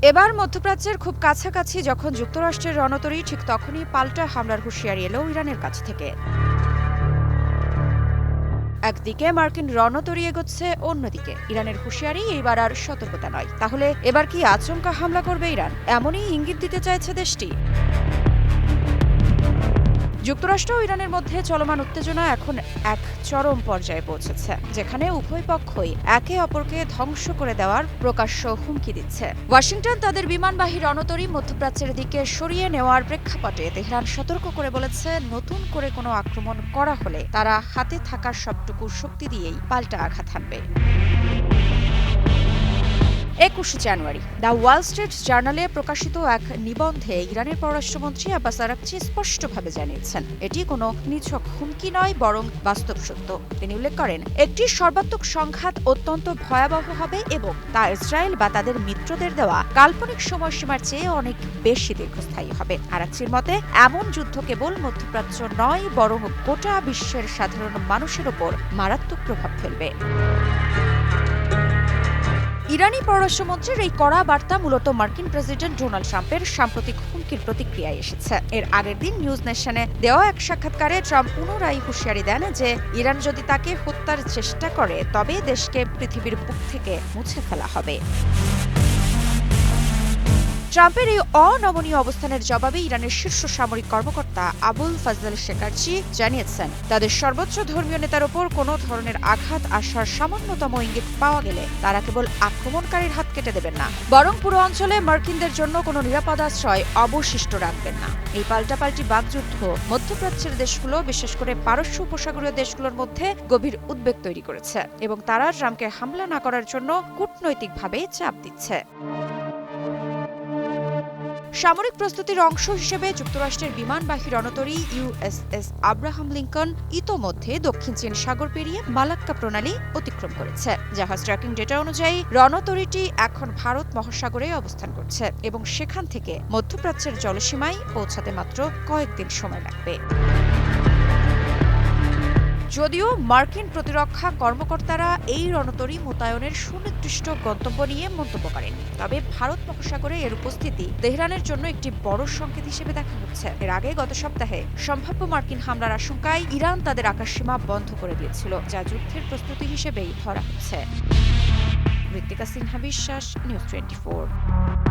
এবার মধ্যপ্রাচ্যের খুব কাছাকাছি যখন যুক্তরাষ্ট্রের রণতরী, ঠিক তখনই পাল্টা হামলার হুঁশিয়ারি এলো ইরানের কাছ থেকে। একদিকে মার্কিন রণতরী এগোচ্ছে, অন্যদিকে ইরানের হুঁশিয়ারি এইবার আর সতর্কতা নয়। তাহলে এবার কি আচমকা হামলা করবে ইরান? এমনই ইঙ্গিত দিতে চাইছে দেশটি। যুক্তরাষ্ট্র ও ইরানের মধ্যে চলমান উত্তেজনা এখন এক চরম পর্যায়ে পৌঁছেছে, যেখানে উভয় পক্ষই একে অপরকে ধ্বংস করে দেওয়ার প্রকাশ্য হুমকি দিচ্ছে। ওয়াশিংটন তাদের বিমানবাহী রণতরী মধ্যপ্রাচ্যের দিকে সরিয়ে নেওয়ার প্রেক্ষাপটে তেহরান সতর্ক করে বলেছে, নতুন করে কোনো আক্রমণ করা হলে তারা হাতে থাকা সবটুকু শক্তি দিয়েই পাল্টা আঘাত হানবে। ২১ জানুয়ারি দ্য ওয়াল স্ট্রিট জার্নালে প্রকাশিত এক নিবন্ধে ইরানের পররাষ্ট্রমন্ত্রী আব্বাস আরাগচি স্পষ্টভাবে জানিয়েছেন, এটি কোনো নিছক হুমকি নয়, বরং বাস্তব সত্য। তিনি উল্লেখ করেন, একটি সর্বাত্মক সংঘাত অত্যন্ত ভয়াবহ হবে এবং তা ইসরায়েল বা তাদের মিত্রদের দেওয়া কাল্পনিক সময়সীমার চেয়ে অনেক বেশি দীর্ঘস্থায়ী হবে। আরাগচির মতে, এমন যুদ্ধ কেবল মধ্যপ্রাচ্য নয়, বরং গোটা বিশ্বের সাধারণ মানুষের ওপর মারাত্মক প্রভাব ফেলবে। ইরানি পররাষ্ট্রমন্ত্রীর এই কড়া বার্তা মূলত মার্কিন প্রেসিডেন্ট ডোনাল্ড ট্রাম্পের সাম্প্রতিক হুমকির প্রতিক্রিয়ায় এসেছে। এর আগের দিন নিউজ নেশনে দেওয়া এক সাক্ষাৎকারে ট্রাম্প পুনরায় হুঁশিয়ারি দেন যে ইরান যদি তাকে হত্যার চেষ্টা করে তবে দেশকে পৃথিবীর বুক থেকে মুছে ফেলা হবে। ট্রাম্পের এই অনমনীয় অবস্থানের জবাবে ইরানের শীর্ষ সামরিক কর্মকর্তা আবুল ফাজল শেকারচি জানিয়েছেন, তাদের সর্বোচ্চ ধর্মীয় নেতার ওপর কোনো ধরনের আঘাত আসার সামান্যতম ইঙ্গিত পাওয়া গেলে তারা কেবল আক্রমণকারীর হাত কেটে দেবেন না, বরং পুরো অঞ্চলে মার্কিনদের জন্য কোনো নিরাপদ আশ্রয় অবশিষ্ট রাখবেন না। এই পাল্টাপাল্টি বাকযুদ্ধ মধ্যপ্রাচ্যের দেশগুলো, বিশেষ করে পারস্য উপসাগরীয় দেশগুলোর মধ্যে গভীর উদ্বেগ তৈরি করেছে এবং তারা ট্রাম্পকে হামলা না করার জন্য কূটনৈতিকভাবে চাপ দিচ্ছে। সামরিক প্রস্তুতির অংশ হিসেবে যুক্তরাষ্ট্রের বিমানবাহী রণতরী ইউএসএস আব্রাহাম লিঙ্কন ইতোমধ্যে দক্ষিণ চীন সাগর পেরিয়ে মালাক্কা প্রণালী অতিক্রম করেছে। জাহাজ ট্র্যাকিং ডেটা অনুযায়ী রণতরীটি এখন ভারত মহাসাগরে অবস্থান করছে এবং সেখান থেকে মধ্যপ্রাচ্যের জলসীমায় পৌঁছাতে মাত্র কয়েকদিন সময় লাগবে। যদিও মার্কিন প্রতিরক্ষা কর্মকর্তারা এই রণতরী মোতায়েনের সুনির্দিষ্ট গন্তব্য নিয়ে মন্তব্য করেননি, তবে ভারত মহাসাগরে এর উপস্থিতি তেহরানের জন্য একটি বড় সংকেত হিসেবে দেখা হচ্ছে। এর আগে গত সপ্তাহে সম্ভাব্য মার্কিন হামলার আশঙ্কায় ইরান তাদের আকাশসীমা বন্ধ করে দিয়েছিল, যা যুদ্ধের প্রস্তুতি হিসেবেই ধরা হচ্ছে। ঋত্বিকা সিনহা বিশ্বাস, নিউজ 24।